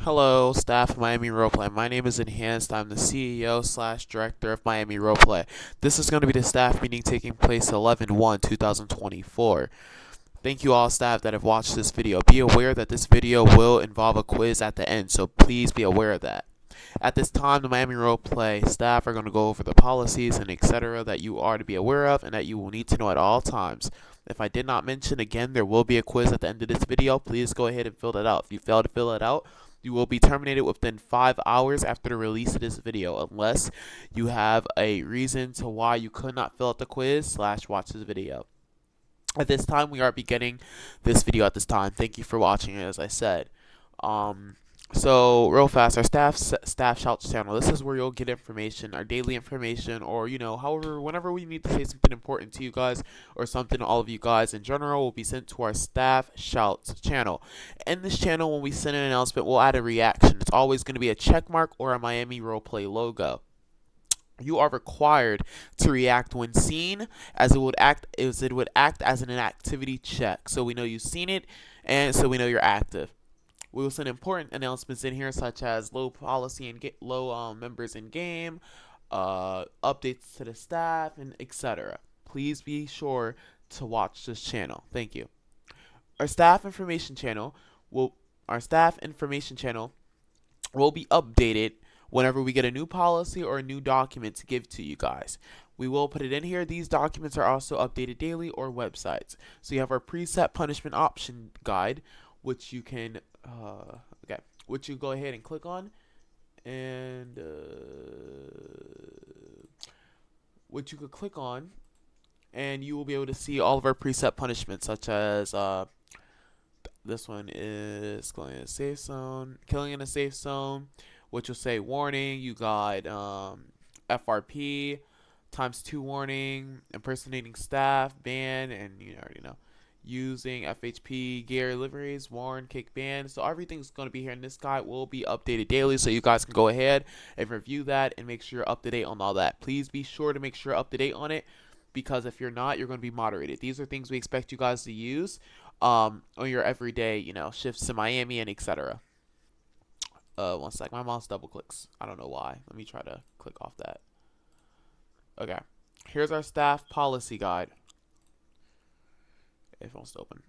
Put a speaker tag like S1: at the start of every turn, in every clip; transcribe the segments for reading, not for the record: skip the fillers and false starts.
S1: Hello, staff of Miami Roleplay. My name is Enhanced. I'm the CEO/director of Miami Roleplay. This is going to be the staff meeting taking place 11/1/2024. Thank you all staff that have watched this video. Be aware that this video will involve a quiz at the end, so please be aware of that. At this time, the Miami Roleplay staff are going to go over the policies and etc. that you are to be aware of and that you will need to know at all times. If I did not mention, again, there will be a quiz at the end of this video. Please go ahead and fill that out. If you fail to fill it out, you will be terminated within 5 hours after the release of this video, unless you have a reason to why you could not fill out the quiz/watch this video. At this time, we are beginning this video at this time. Thank you for watching it, as I said. So real fast, our staff shouts channel. This is where you'll get information, our daily information, or however, whenever we need to say something important to you guys or something to all of you guys in general, will be sent to our staff shouts channel. In this channel, when we send an announcement, we'll add a reaction. It's always going to be a check mark or a Miami Roleplay logo. You are required to react when seen, as it would act as an activity check. So we know you've seen it, and so we know you're active. We will send important announcements in here, such as low policy and low members in game, updates to the staff, and etc. Please be sure to watch this channel. Thank you. Our staff information channel will be updated whenever we get a new policy or a new document to give to you guys. We will put it in here. These documents are also updated daily or websites. So you have our preset punishment option guide, which you can which you go ahead and click on, and which you could click on, and you will be able to see all of our preset punishments, such as this one is going in a safe zone, killing in a safe zone, which will say warning. You got FRP ×2 warning, impersonating staff ban, and you already know, using FHP gear liveries, warn, kick ban. So everything's going to be here, and this guide will be updated daily, so you guys can go ahead and review that and make sure you're up to date on all that. Please be sure to make sure you're up to date on it, because if you're not, you're going to be moderated. These are things we expect you guys to use on your everyday shifts in Miami and etc. One sec, my mouse double clicks. I don't know why. Let me try to click off that. Okay, here's our staff policy guide. If it wants to open.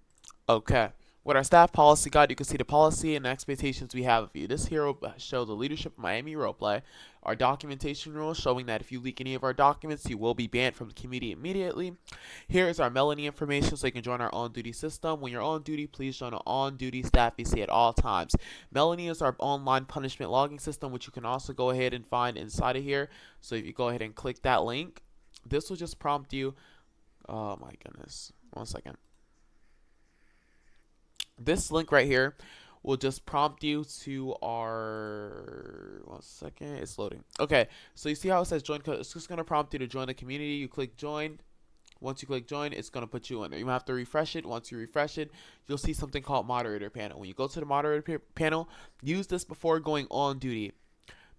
S1: Okay. With our staff policy guide, you can see the policy and the expectations we have of you. This here will show the leadership of Miami Roleplay. Our documentation rules, showing that if you leak any of our documents, you will be banned from the community immediately. Here is our Melonly information, so you can join our on-duty system. When you're on duty, please join an on-duty staff VC at all times. Melonly is our online punishment logging system, which you can also go ahead and find inside of here. So if you go ahead and click that link, this will just prompt you. Oh my goodness. One second. This link right here will just prompt you to our, one second, it's loading. Okay, so you see how it says join, it's just going to prompt you to join the community. You click join. Once you click join, it's going to put you in there. You have to refresh it. Once you refresh it, you'll see something called moderator panel. When you go to the moderator panel, use this before going on duty,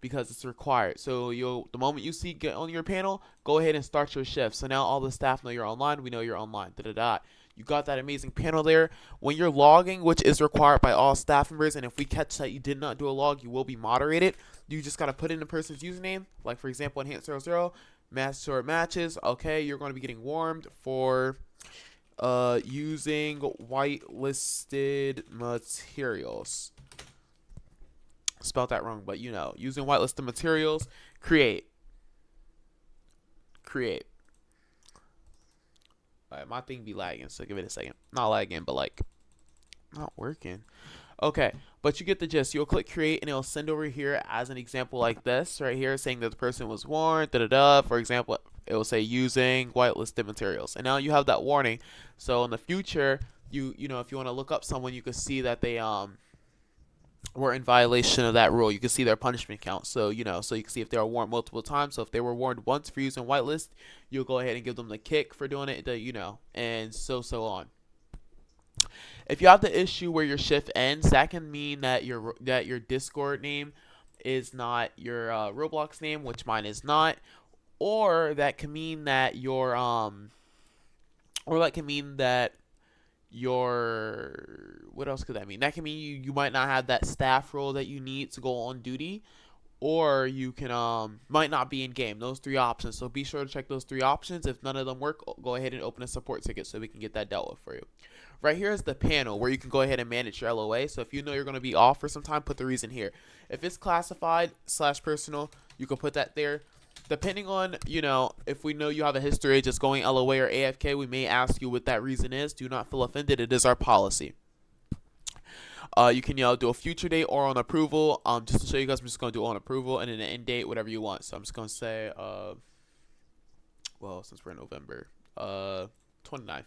S1: because it's required. So the moment you see get on your panel, go ahead and start your shift. So now all the staff know you're online. We know you're online. You got that amazing panel there. When you're logging, which is required by all staff members, and if we catch that you did not do a log, you will be moderated. You just got to put in the person's username. Like, for example, Enhanced00, Master Matches. Okay, you're going to be getting warned for using whitelisted materials. Spelled that wrong, but using whitelisted materials. Create. Alright, my thing be lagging, so give it a second. Not lagging, but like not working. Okay, but you get the gist. You'll click create, and it'll send over here as an example like this right here, saying that the person was warned. For example, it will say using whitelisted materials, and now you have that warning. So in the future, if you want to look up someone, you can see that they were in violation of that rule. You can see their punishment count. So so you can see if they were warned multiple times. So if they were warned once for using whitelist, you'll go ahead and give them the kick for doing it. And so on. If you have the issue where your shift ends, that can mean that your Discord name is not your Roblox name, which mine is not, or that can mean that what else could that mean? That can mean you might not have that staff role that you need to go on duty, or you can might not be in game. Those three options. So be sure to check those three options. If none of them work, go ahead and open a support ticket so we can get that dealt with for you. Right here is the panel where you can go ahead and manage your LOA. So if you know you're going to be off for some time, put the reason here. If it's classified / personal, you can put that there. Depending on, if we know you have a history of just going LOA or AFK, we may ask you what that reason is. Do not feel offended. It is our policy. You can do a future date or on approval. Just to show you guys, I'm just going to do on approval and then an end date, whatever you want. So I'm just going to say, well, since we're in November, 29th.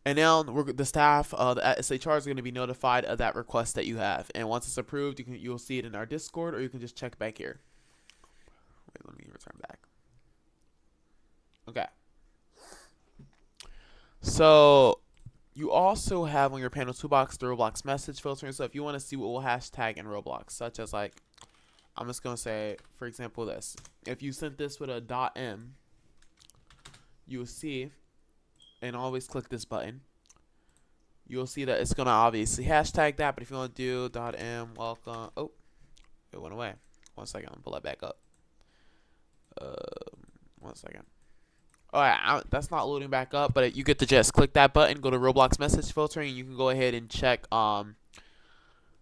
S1: And now the staff, the SHR is going to be notified of that request that you have. And once it's approved, you'll see it in our Discord, or you can just check back here. Wait, let me return back. Okay. So you also have on your panel toolbox the Roblox message filtering. So if you want to see what will hashtag in Roblox, such as like, I'm just going to say, for example, this. If you sent this with a .m, you will see, and always click this button, you'll see that it's going to obviously hashtag that. But if you want to do .m welcome, oh, it went away. 1 second, I'll pull that back up. 1 second. Alright, that's not loading back up, but you get the gist. Click that button, go to Roblox message filtering, and you can go ahead and check, go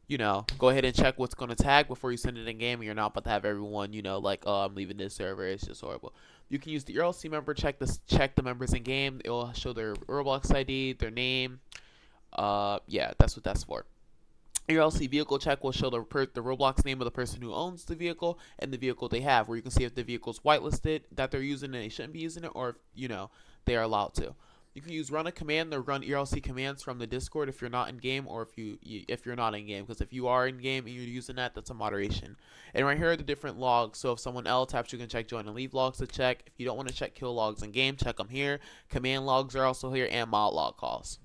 S1: ahead and check what's going to tag before you send it in game, and you're not about to have everyone, like, oh, I'm leaving this server, it's just horrible. You can use the URLC member, check the members in game. It will show their Roblox ID, their name. Yeah, that's what that's for. URLC vehicle check will show the Roblox name of the person who owns the vehicle and the vehicle they have, where you can see if the vehicle's whitelisted, that they're using and they shouldn't be using it, or if, they are allowed to. You can use run a command or run URLC commands from the Discord if you're not in game, or if you're not in game, because if you are in game and you're using that, that's a moderation. And right here are the different logs. So if someone else taps, you can check join and leave logs to check. If you don't want to check kill logs in game, check them here. Command logs are also here, and mod log calls.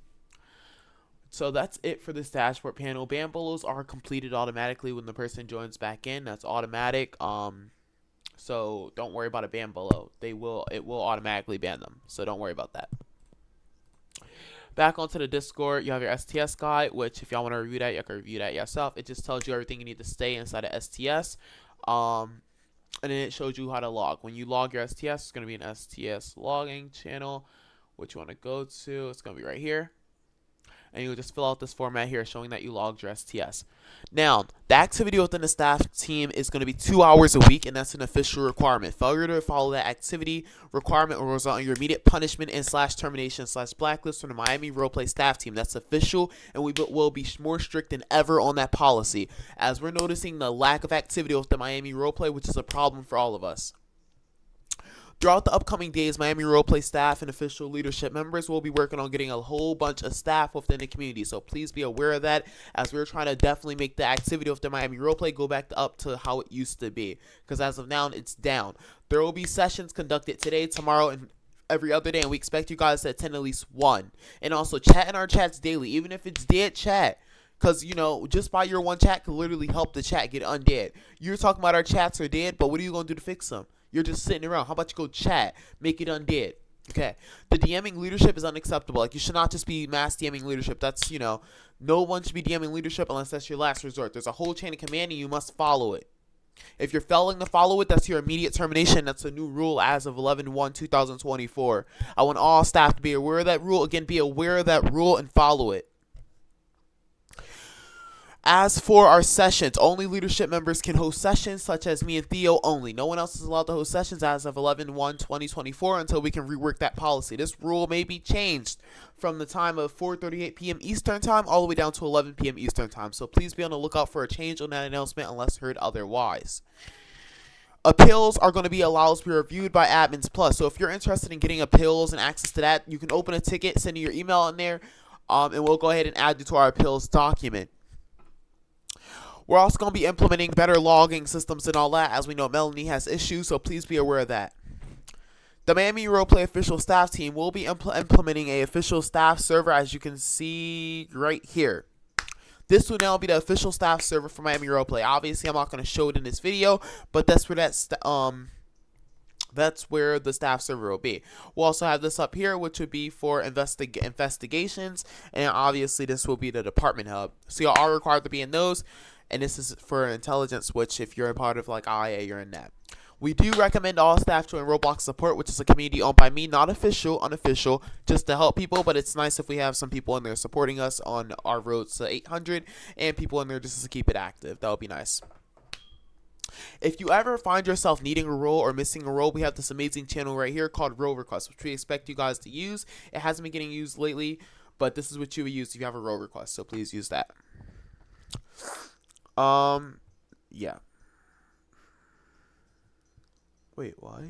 S1: So that's it for this dashboard panel. Ban bolos are completed automatically when the person joins back in. That's automatic. So don't worry about a ban bolo. It will automatically ban them. So don't worry about that. Back onto the Discord, you have your STS guide, which if y'all want to review that, you can review that yourself. It just tells you everything you need to stay inside of STS. And then it shows you how to log. When you log your STS, it's going to be an STS logging channel, which you want to go to. It's going to be right here. And you'll just fill out this format here showing that you logged your STS. Now, the activity within the staff team is going to be 2 hours a week, and that's an official requirement. Failure to follow that activity requirement will result in your immediate punishment and / termination / blacklist from the Miami Roleplay staff team. That's official, and we will be more strict than ever on that policy, as we're noticing the lack of activity with the Miami Roleplay, which is a problem for all of us. Throughout the upcoming days, Miami Roleplay staff and official leadership members will be working on getting a whole bunch of staff within the community. So please be aware of that, as we're trying to definitely make the activity of the Miami Roleplay go back up to how it used to be. Because as of now, it's down. There will be sessions conducted today, tomorrow, and every other day. And we expect you guys to attend at least one. And also chat in our chats daily, even if it's dead chat. Because, just by your one chat can literally help the chat get undead. You're talking about our chats are dead, but what are you going to do to fix them? You're just sitting around. How about you go chat? Make it undead. Okay. The DMing leadership is unacceptable. Like, you should not just be mass DMing leadership. That's, no one should be DMing leadership unless that's your last resort. There's a whole chain of command and you must follow it. If you're failing to follow it, that's your immediate termination. That's a new rule as of 11/1/2024. I want all staff to be aware of that rule. Again, be aware of that rule and follow it. As for our sessions, only leadership members can host sessions, such as me and Theo only. No one else is allowed to host sessions as of 11/1/2024 until we can rework that policy. This rule may be changed from the time of 4:38 p.m. Eastern Time all the way down to 11 p.m. Eastern Time. So please be on the lookout for a change on that announcement unless heard otherwise. Appeals are going to be allowed to be reviewed by Admins Plus. So if you're interested in getting appeals and access to that, you can open a ticket, send your email in there, and we'll go ahead and add you to our appeals document. We're also going to be implementing better logging systems and all that, as we know Melonly has issues, so please be aware of that. The Miami Roleplay official staff team will be implementing a official staff server, as you can see right here. This will now be the official staff server for Miami Roleplay. Obviously, I'm not going to show it in this video, but that's where that That's where the staff server will be. We'll also have this up here, which would be for investigations, and obviously this will be the department hub. So you are required to be in those, and this is for intelligence, which if you're a part of like IA, you're in that. We do recommend all staff join Roblox Support, which is a community owned by me, not official, unofficial, just to help people, but it's nice if we have some people in there supporting us on our road to 800, and people in there just to keep it active. That would be nice. If you ever find yourself needing a role or missing a role, we have this amazing channel right here called Role Request, which we expect you guys to use. It hasn't been getting used lately, but this is what you would use if you have a role request, so please use that. Yeah. Wait, what?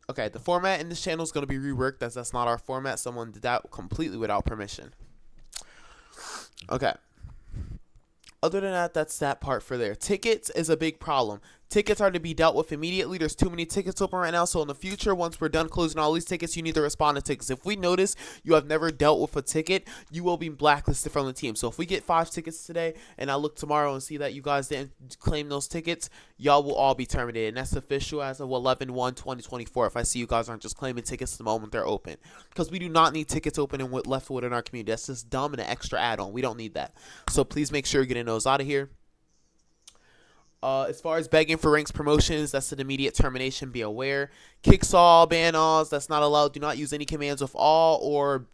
S1: Okay, the format in this channel is going to be reworked as that's not our format. Someone did that completely without permission. Okay. Other than that, that's that part for there. Tickets is a big problem. Tickets are to be dealt with immediately. There's too many tickets open right now, so in the future, once we're done closing all these tickets, you need to respond to tickets. If we notice you have never dealt with a ticket, you will be blacklisted from the team. So if we get 5 tickets today, and I look tomorrow and see that you guys didn't claim those tickets, y'all will all be terminated. And that's official as of 11/1/2024. If I see you guys aren't just claiming tickets the moment they're open. Because we do not need tickets open and left within our community. That's just dumb and an extra add-on. We don't need that. So please make sure you're getting those out of here. As far as begging for ranks promotions, that's an immediate termination. Be aware. Kicks all, ban alls. That's not allowed. Do not use any commands with all or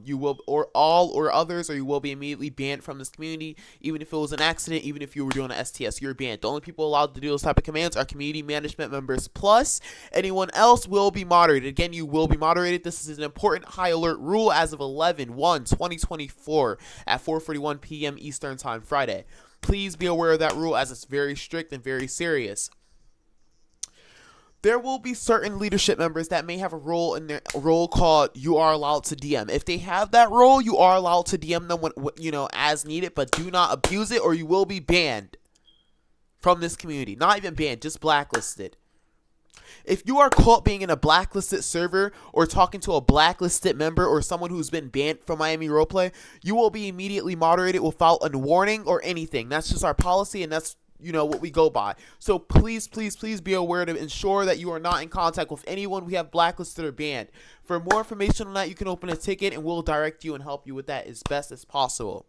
S1: you will or all or others, or you will be immediately banned from this community. Even if it was an accident, even if you were doing an STS, you're banned. The only people allowed to do those type of commands are community management members. Plus, anyone else will be moderated. Again, you will be moderated. This is an important high alert rule as of 11/1/2024 at 4:41 p.m. Eastern Time Friday. Please be aware of that rule as it's very strict and very serious. There will be certain leadership members that may have a role in their role called you are allowed to DM. If they have that role, you are allowed to DM them when, as needed, but do not abuse it or you will be banned from this community. Not even banned, just blacklisted. If you are caught being in a blacklisted server or talking to a blacklisted member or someone who's been banned from Miami Roleplay, you will be immediately moderated without a warning or anything. That's just our policy, and that's what we go by. So please, please, please be aware to ensure that you are not in contact with anyone we have blacklisted or banned. For more information on that, you can open a ticket and we'll direct you and help you with that as best as possible.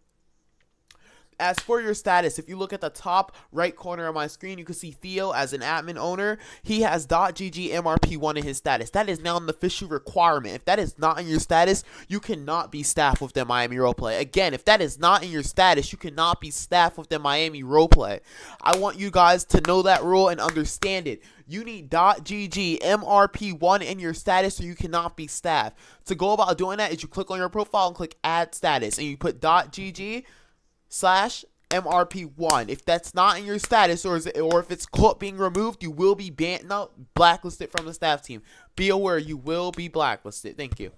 S1: As for your status, if you look at the top right corner of my screen, you can see Theo as an admin owner. He has .gg MRP1 in his status. That is now an official requirement. If that is not in your status, you cannot be staffed within Miami Roleplay. Again, if that is not in your status, you cannot be staffed within Miami Roleplay. I want you guys to know that rule and understand it. You need .gg MRP1 in your status so you cannot be staffed. To go about doing that is you click on your profile and click add status and you put .gg/MRP1. If that's not in your status or if it's caught being removed, you will be banned, blacklisted from the staff team. Be aware, you will be blacklisted. Thank you.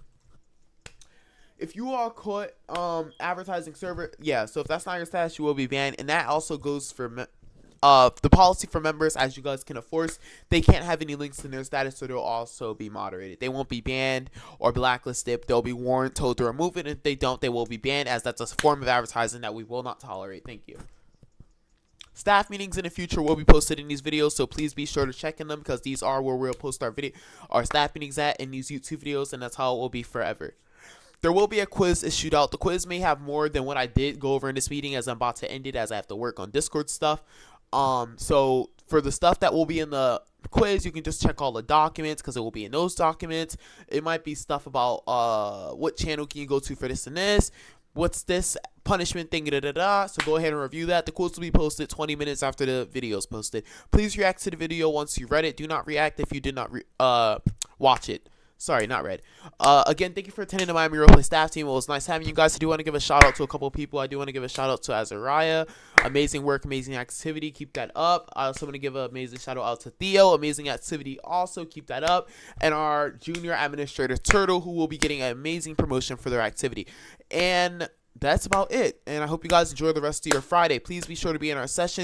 S1: If you are caught advertising server, so if that's not your status, you will be banned, and that also goes for the policy for members, as you guys can enforce. They can't have any links in their status, so they'll also be moderated. They won't be banned or blacklisted. They'll be warned, told to remove it. If they don't, they will be banned, as that's a form of advertising that we will not tolerate. Thank you. Staff meetings in the future will be posted in these videos, so please be sure to check in them, because these are where we'll post our staff meetings at in these YouTube videos, and that's how it will be forever. There will be a quiz issued out. The quiz may have more than what I did go over in this meeting, as I'm about to end it, as I have to work on Discord stuff. So for the stuff that will be in the quiz, you can just check all the documents, because it will be in those documents. It might be stuff about what channel can you go to for this and this, what's this punishment thing, so go ahead and review that. The quiz will be posted 20 minutes after the video is posted. Please react to the video once you read it. Do not react if you did not watch it. Sorry, not read. Again, thank you for attending the Miami Roleplay staff team. It was nice having you guys. I do want to give a shout out to a couple of people. I do want to give a shout out to Azariah. Amazing work, amazing activity. Keep that up. I also want to give an amazing shout out to Theo. Amazing activity. Also, keep that up. And our junior administrator, Turtle, who will be getting an amazing promotion for their activity. And that's about it. And I hope you guys enjoy the rest of your Friday. Please be sure to be in our sessions.